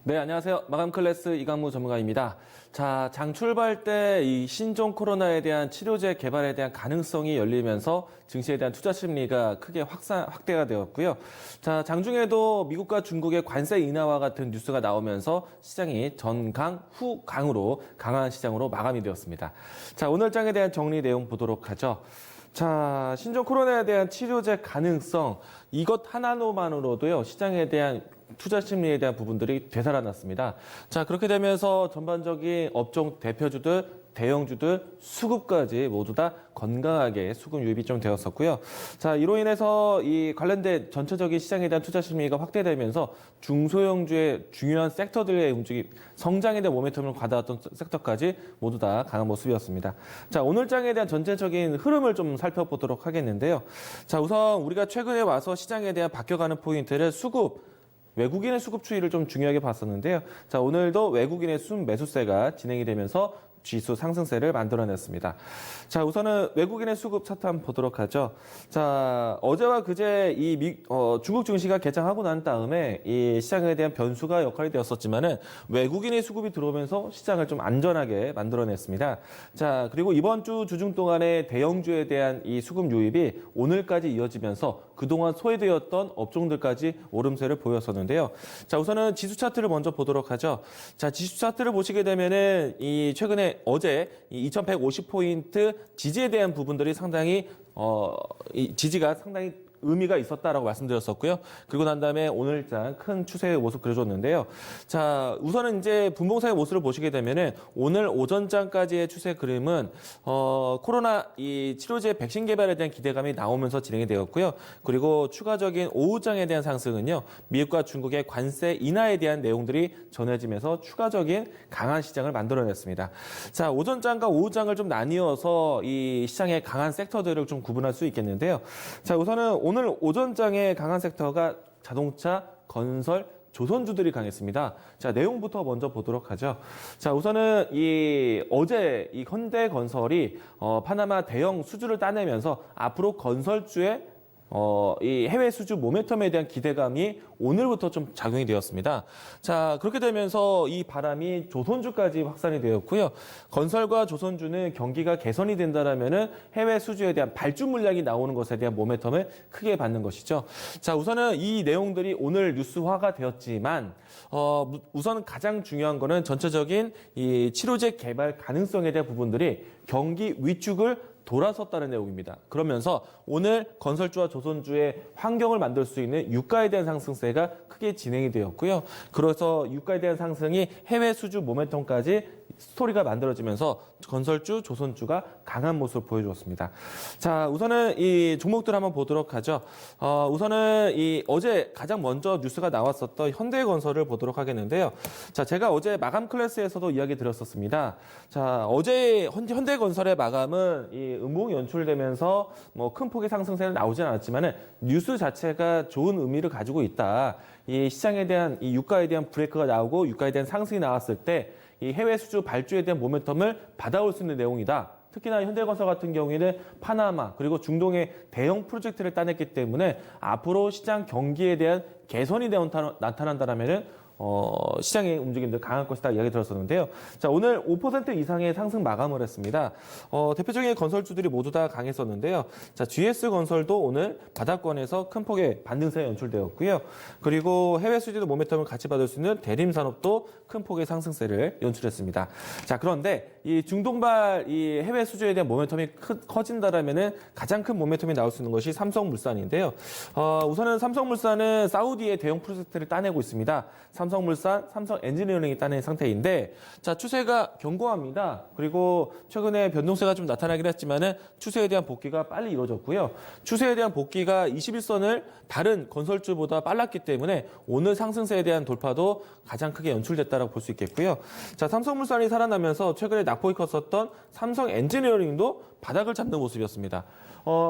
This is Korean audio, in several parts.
네, 안녕하세요. 마감 클래스 이강무 전문가입니다. 자, 장 출발 때 이 신종 코로나에 대한 치료제 개발에 대한 가능성이 열리면서 증시에 대한 투자 심리가 크게 확대가 되었고요. 자, 장중에도 미국과 중국의 관세 인하와 같은 뉴스가 나오면서 시장이 전강, 후강으로 강한 시장으로 마감이 되었습니다. 자, 오늘 장에 대한 정리 내용 보도록 하죠. 자, 신종 코로나에 대한 치료제 가능성, 이것 하나로만으로도요, 시장에 대한 투자 심리에 대한 부분들이 되살아났습니다. 자, 그렇게 되면서 전반적인 업종 대표주들, 대형주들, 수급까지 모두 다 건강하게 수급 유입이 좀 되었었고요. 자, 이로 인해서 이 관련된 전체적인 시장에 대한 투자 심리가 확대되면서 중소형주의 중요한 섹터들의 움직임, 성장에 대한 모멘텀을 가져왔던 섹터까지 모두 다 강한 모습이었습니다. 자, 오늘 장에 대한 전체적인 흐름을 좀 살펴보도록 하겠는데요. 자, 우선 우리가 최근에 와서 시장에 대한 바뀌어가는 포인트를 외국인의 수급 추이를 좀 중요하게 봤었는데요. 자, 오늘도 외국인의 순매수세가 진행이 되면서 지수 상승세를 만들어냈습니다. 자, 우선은 외국인의 수급 차트 한번 보도록 하죠. 자, 어제와 그제 중국 증시가 개장하고 난 다음에 이 시장에 대한 변수가 역할이 되었었지만은 외국인의 수급이 들어오면서 시장을 좀 안전하게 만들어냈습니다. 자, 그리고 이번 주 주중 동안에 대형주에 대한 이 수급 유입이 오늘까지 이어지면서 그동안 소외되었던 업종들까지 오름세를 보였었는데요. 자, 우선은 지수 차트를 먼저 보도록 하죠. 자, 지수 차트를 보시게 되면은 이 최근에 어제 2150포인트 지지에 대한 부분들이 상당히 이 지지가 상당히 의미가 있었다라고 말씀드렸었고요. 그리고 난 다음에 오늘장 큰 추세의 모습 그려줬는데요. 자, 우선은 이제 분봉사의 모습을 보시게 되면은 오늘 오전장까지의 추세 그림은 코로나 이 치료제 백신 개발에 대한 기대감이 나오면서 진행이 되었고요. 그리고 추가적인 오후장에 대한 상승은요. 미국과 중국의 관세 인하에 대한 내용들이 전해지면서 추가적인 강한 시장을 만들어냈습니다. 자, 오전장과 오후장을 좀 나뉘어서 이 시장의 강한 섹터들을 좀 구분할 수 있겠는데요. 자, 우선은 오늘 오전장의 강한 섹터가 자동차, 건설, 조선주들이 강했습니다. 자, 내용부터 먼저 보도록 하죠. 자, 우선은 어제 이 현대건설이 파나마 대형 수주를 따내면서 앞으로 건설주의 이 해외 수주 모멘텀에 대한 기대감이 오늘부터 좀 작용이 되었습니다. 자, 그렇게 되면서 이 바람이 조선주까지 확산이 되었고요. 건설과 조선주는 경기가 개선이 된다라면은 해외 수주에 대한 발주 물량이 나오는 것에 대한 모멘텀을 크게 받는 것이죠. 자, 우선은 이 내용들이 오늘 뉴스화가 되었지만 우선 가장 중요한 거는 전체적인 이 치료제 개발 가능성에 대한 부분들이 경기 위축을 돌아섰다는 내용입니다. 그러면서 오늘 건설주와 조선주의 환경을 만들 수 있는 유가에 대한 상승세가 크게 진행이 되었고요. 그래서 유가에 대한 상승이 해외 수주 모멘텀까지 스토리가 만들어지면서 건설주, 조선주가 강한 모습을 보여주었습니다. 자, 우선은 이 종목들 한번 보도록 하죠. 우선은 어제 가장 먼저 뉴스가 나왔었던 현대건설을 보도록 하겠는데요. 자, 제가 어제 마감 클래스에서도 이야기 드렸었습니다. 자, 어제 현대건설의 마감은 음봉이 연출되면서 뭐 큰 폭의 상승세는 나오진 않았지만은 뉴스 자체가 좋은 의미를 가지고 있다. 이 시장에 대한 이 유가에 대한 브레이크가 나오고 유가에 대한 상승이 나왔을 때 이 해외 수주 발주에 대한 모멘텀을 받아올 수 있는 내용이다. 특히나 현대건설 같은 경우에는 파나마 그리고 중동의 대형 프로젝트를 따냈기 때문에 앞으로 시장 경기에 대한 개선이 나타난다라면은 시장의 움직임들 강할 것이다 이야기 들었었는데요. 자, 오늘 5% 이상의 상승 마감을 했습니다. 대표적인 건설주들이 모두 다 강했었는데요. 자, GS건설도 오늘 바닥권에서 큰 폭의 반등세가 연출되었고요. 그리고 해외 수주도 모멘텀을 같이 받을 수 있는 대림산업도 큰 폭의 상승세를 연출했습니다. 자, 그런데 이 중동발 이 해외 수주에 대한 모멘텀이 커진다라면은 가장 큰 모멘텀이 나올 수 있는 것이 삼성물산인데요. 우선은 삼성물산은 사우디의 대형 프로젝트를 따내고 있습니다. 삼성물산, 삼성엔지니어링이 따낸 상태인데, 자, 추세가 견고합니다. 그리고 최근에 변동세가 좀 나타나긴 했지만은 추세에 대한 복귀가 빨리 이루어졌고요. 추세에 대한 복귀가 21선을 다른 건설주보다 빨랐기 때문에 오늘 상승세에 대한 돌파도 가장 크게 연출됐다고 볼 수 있겠고요. 자, 삼성물산이 살아나면서 최근에 낙폭이 컸었던 삼성엔지니어링도 바닥을 잡는 모습이었습니다.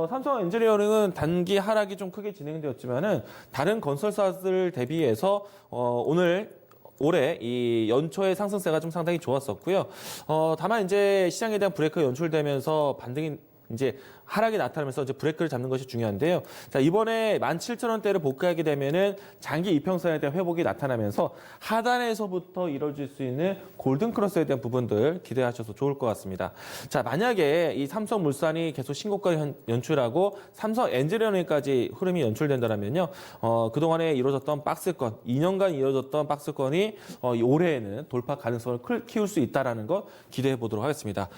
삼성엔지니어링은 단기 하락이 좀 크게 진행되었지만은 다른 건설사들 대비해서 올해 이 연초의 상승세가 좀 상당히 좋았었고요. 다만 이제 시장에 대한 브레이크가 연출되면서 반등이 이제 하락이 나타나면서 이제 브레이크를 잡는 것이 중요한데요. 자, 이번에 17,000원대를 복귀하게 되면은 장기 이평선에 대한 회복이 나타나면서 하단에서부터 이뤄질 수 있는 골든 크로스에 대한 부분들 기대하셔서 좋을 것 같습니다. 자, 만약에 이 삼성물산이 계속 신고가 연출하고 삼성 엔지니어링까지 흐름이 연출된다면요. 그동안에 이루어졌던 박스권, 2년간 이루어졌던 박스권이 올해에는 돌파 가능성을 키울 수 있다라는 것 기대해 보도록 하겠습니다.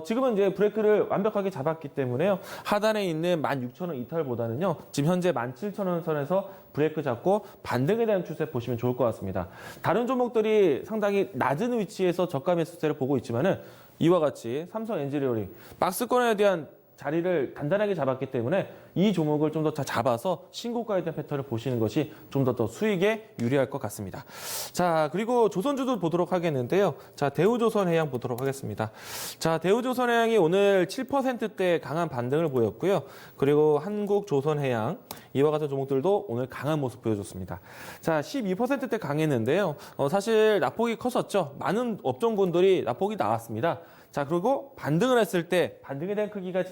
지금은 이제 브레이크를 완벽하게 잡았기 때문에요. 하단에 있는 16,000원 이탈보다는요. 지금 현재 17,000원 선에서 브레이크 잡고 반등에 대한 추세 보시면 좋을 것 같습니다. 다른 종목들이 상당히 낮은 위치에서 저가 매수세를 보고 있지만은 이와 같이 삼성 엔지니어링 박스권에 대한 자리를 단단하게 잡았기 때문에 이 종목을 좀 더 잡아서 신고가에 대한 패턴을 보시는 것이 좀 더 수익에 유리할 것 같습니다. 자, 그리고 조선주도 보도록 하겠는데요. 자, 대우조선해양 보도록 하겠습니다. 자, 대우조선해양이 오늘 7%대 강한 반등을 보였고요. 그리고 한국조선해양 이와 같은 종목들도 오늘 강한 모습 보여줬습니다. 자, 12%대 강했는데요. 사실 낙폭이 컸었죠. 많은 업종군들이 낙폭이 나왔습니다. 자, 그리고 반등을 했을 때 반등에 대한 크기가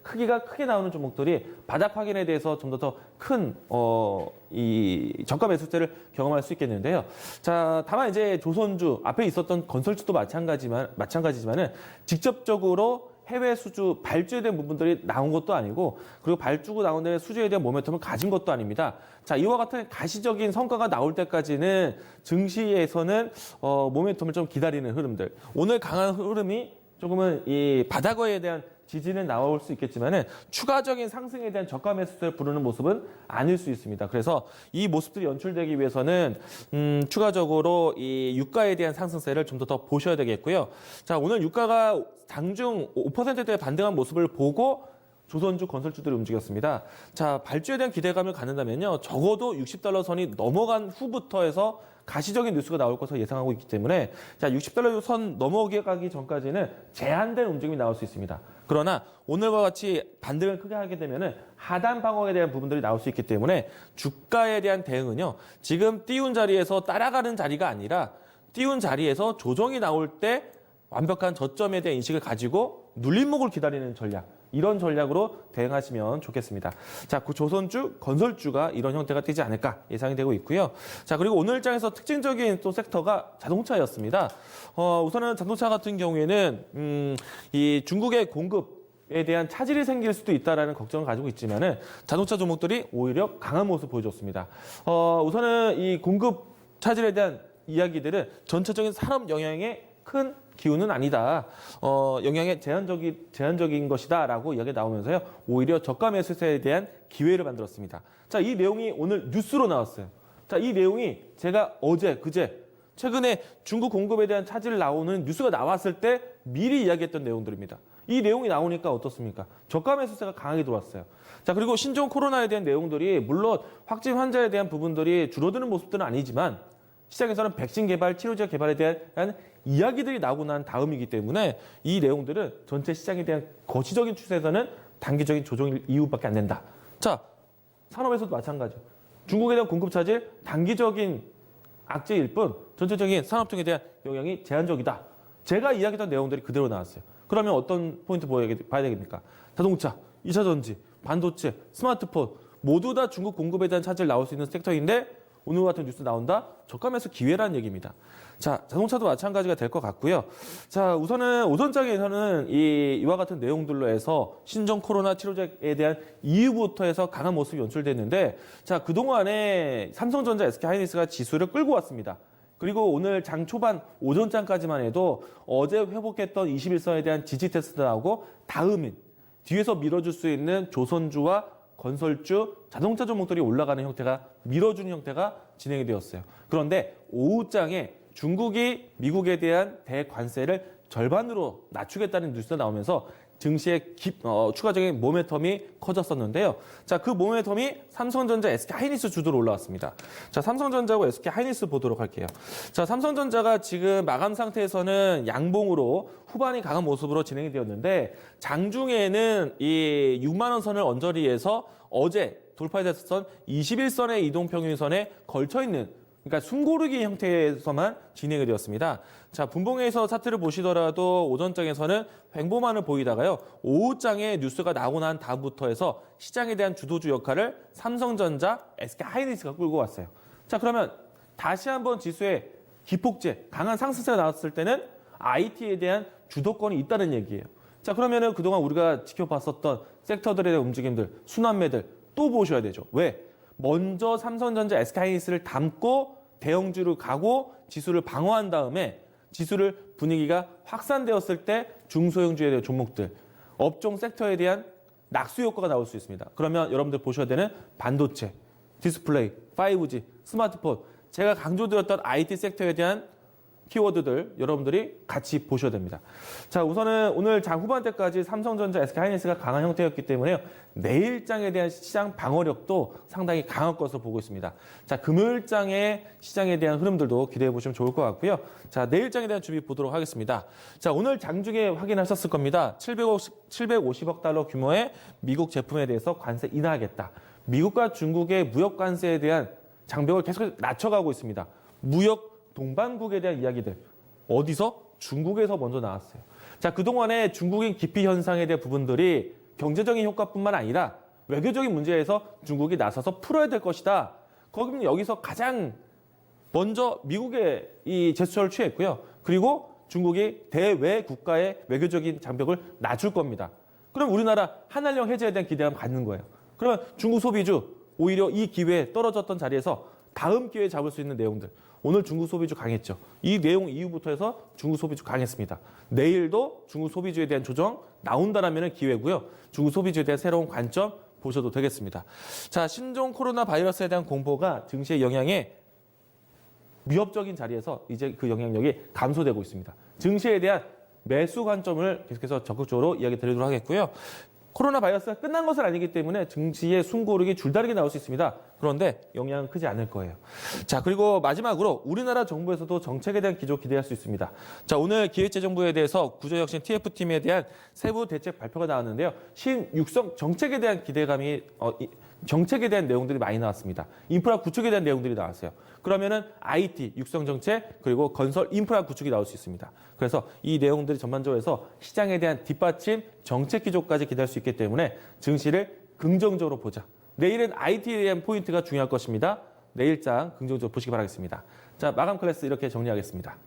크기가 크게 나오는 종목들이 바닥 확인에 대해서 좀 더 큰 이 저가 매수세를 경험할 수 있겠는데요. 자, 다만 이제 조선주 앞에 있었던 건설주도 마찬가지지만은 직접적으로 해외 수주, 발주에 대한 부분들이 나온 것도 아니고 그리고 발주고 나온 데 수주에 대한 모멘텀을 가진 것도 아닙니다. 자, 이와 같은 가시적인 성과가 나올 때까지는 증시에서는 모멘텀을 좀 기다리는 흐름들. 오늘 강한 흐름이 조금은 이 바닥에 대한 지지는 나올 수 있겠지만은 추가적인 상승에 대한 저가 매수세를 부르는 모습은 아닐 수 있습니다. 그래서 이 모습들이 연출되기 위해서는 추가적으로 이 유가에 대한 상승세를 좀 더 보셔야 되겠고요. 자, 오늘 유가가 장중 5%대 반등한 모습을 보고 조선주, 건설주들이 움직였습니다. 자, 발주에 대한 기대감을 갖는다면요. 적어도 60달러 선이 넘어간 후부터 해서 가시적인 뉴스가 나올 것을 예상하고 있기 때문에 자, 60달러 선 넘어가기 전까지는 제한된 움직임이 나올 수 있습니다. 그러나 오늘과 같이 반등을 크게 하게 되면은 하단 방어에 대한 부분들이 나올 수 있기 때문에 주가에 대한 대응은요. 지금 띄운 자리에서 따라가는 자리가 아니라 띄운 자리에서 조정이 나올 때 완벽한 저점에 대한 인식을 가지고 눌림목을 기다리는 전략. 이런 전략으로 대응하시면 좋겠습니다. 자, 그 조선주, 건설주가 이런 형태가 되지 않을까 예상이 되고 있고요. 자, 그리고 오늘 장에서 특징적인 또 섹터가 자동차였습니다. 우선은 자동차 같은 경우에는 이 중국의 공급에 대한 차질이 생길 수도 있다라는 걱정을 가지고 있지만은 자동차 종목들이 오히려 강한 모습 보여줬습니다. 우선은 이 공급 차질에 대한 이야기들은 전체적인 산업 영향에 큰 기운은 아니다. 영향이 제한적인 것이다라고 이야기가 나오면서요. 오히려 저가 매수세에 대한 기회를 만들었습니다. 자, 이 내용이 오늘 뉴스로 나왔어요. 자, 이 내용이 제가 그제 최근에 중국 공급에 대한 차질 나오는 뉴스가 나왔을 때 미리 이야기했던 내용들입니다. 이 내용이 나오니까 어떻습니까? 저가 매수세가 강하게 들어왔어요. 자, 그리고 신종 코로나에 대한 내용들이 물론 확진 환자에 대한 부분들이 줄어드는 모습들은 아니지만 시장에서는 백신 개발, 치료제 개발에 대한 이야기들이 나오고 난 다음이기 때문에 이 내용들은 전체 시장에 대한 거시적인 추세에서는 단기적인 조정 이유밖에 안 된다. 자, 산업에서도 마찬가지죠. 중국에 대한 공급 차질 단기적인 악재일 뿐 전체적인 산업통에 대한 영향이 제한적이다. 제가 이야기했던 내용들이 그대로 나왔어요. 그러면 어떤 포인트 봐야 되겠습니까? 자동차, 2차 전지, 반도체, 스마트폰 모두 다 중국 공급에 대한 차질 나올 수 있는 섹터인데 오늘 같은 뉴스 나온다? 저가 매수 기회라는 얘기입니다. 자, 자동차도 마찬가지가 될 것 같고요. 자, 우선은 오전장에서는 이와 같은 내용들로 해서 신종 코로나 치료제에 대한 이유부터 해서 강한 모습이 연출됐는데 자, 그동안에 삼성전자, SK하이닉스가 지수를 끌고 왔습니다. 그리고 오늘 장 초반 오전장까지만 해도 어제 회복했던 21선에 대한 지지 테스트도 나오고 다음인 뒤에서 밀어줄 수 있는 조선주와 건설주, 자동차 종목들이 올라가는 형태가 밀어주는 형태가 진행이 되었어요. 그런데 오후장에 중국이 미국에 대한 대관세를 절반으로 낮추겠다는 뉴스가 나오면서 증시의 추가적인 모멘텀이 커졌었는데요. 자, 그 모멘텀이 삼성전자, SK하이닉스 주도로 올라왔습니다. 자, 삼성전자하고 SK하이닉스 보도록 할게요. 자, 삼성전자가 지금 마감 상태에서는 양봉으로 후반이 강한 모습으로 진행이 되었는데 장중에는 이 6만 원 선을 언저리에서 어제 돌파됐었던 21선의 이동평균선에 걸쳐 있는 그러니까 숨고르기 형태에서만 진행이 되었습니다. 자, 분봉에서 차트를 보시더라도 오전장에서는 횡보만을 보이다가요. 오후장에 뉴스가 나오고 난 다음부터 해서 시장에 대한 주도주 역할을 삼성전자, SK하이닉스가 끌고 왔어요. 자, 그러면 다시 한번 지수의 기폭제, 강한 상승세가 나왔을 때는 IT에 대한 주도권이 있다는 얘기예요. 자, 그러면은 그동안 우리가 지켜봤었던 섹터들에 대한 움직임들, 순환매들 또 보셔야 되죠. 왜? 먼저 삼성전자, SK하이닉스를 담고 대형주로 가고 지수를 방어한 다음에 지수를 분위기가 확산되었을 때 중소형주에 대한 종목들, 업종 섹터에 대한 낙수 효과가 나올 수 있습니다. 그러면 여러분들 보셔야 되는 반도체, 디스플레이, 5G, 스마트폰, 제가 강조드렸던 IT 섹터에 대한 키워드들 여러분들이 같이 보셔야 됩니다. 자, 우선은 오늘 장 후반대까지 삼성전자, SK하이닉스가 강한 형태였기 때문에요. 내일장에 대한 시장 방어력도 상당히 강할 것으로 보고 있습니다. 자, 금요일장의 시장에 대한 흐름들도 기대해 보시면 좋을 것 같고요. 자, 내일장에 대한 준비 보도록 하겠습니다. 자, 오늘 장중에 확인하셨을 겁니다. 750억 달러 규모의 미국 제품에 대해서 관세 인하하겠다. 미국과 중국의 무역 관세에 대한 장벽을 계속 낮춰가고 있습니다. 무역 동반국에 대한 이야기들 어디서? 중국에서 먼저 나왔어요. 자, 그동안에 중국인 기피 현상에 대한 부분들이 경제적인 효과뿐만 아니라 외교적인 문제에서 중국이 나서서 풀어야 될 것이다. 거기는 여기서 가장 먼저 미국의 이 제스처를 취했고요. 그리고 중국이 대외 국가의 외교적인 장벽을 낮출 겁니다. 그럼 우리나라 한한령 해제에 대한 기대감 갖는 거예요. 그러면 중국 소비주 오히려 이 기회에 떨어졌던 자리에서 다음 기회에 잡을 수 있는 내용들. 오늘 중국 소비주 강했죠. 이 내용 이후부터 해서 중국 소비주 강했습니다. 내일도 중국 소비주에 대한 조정 나온다라면 기회고요. 중국 소비주에 대한 새로운 관점 보셔도 되겠습니다. 자, 신종 코로나 바이러스에 대한 공포가 증시의 영향에 위협적인 자리에서 이제 그 영향력이 감소되고 있습니다. 증시에 대한 매수 관점을 계속해서 적극적으로 이야기 드리도록 하겠고요. 코로나 바이러스가 끝난 것은 아니기 때문에 증시의 숨고르기 줄다리기 나올 수 있습니다. 그런데 영향은 크지 않을 거예요. 자, 그리고 마지막으로 우리나라 정부에서도 정책에 대한 기조 기대할 수 있습니다. 자, 오늘 기획재정부에 대해서 구조혁신 TF팀에 대한 세부 대책 발표가 나왔는데요. 신육성 정책에 대한 기대감이 정책에 대한 내용들이 많이 나왔습니다. 인프라 구축에 대한 내용들이 나왔어요. 그러면은 IT, 육성 정책, 그리고 건설 인프라 구축이 나올 수 있습니다. 그래서 이 내용들이 전반적으로 해서 시장에 대한 뒷받침, 정책 기조까지 기대할 수 있기 때문에 증시를 긍정적으로 보자. 내일은 IT에 대한 포인트가 중요할 것입니다. 내일장 긍정적으로 보시기 바라겠습니다. 자, 마감 클래스 이렇게 정리하겠습니다.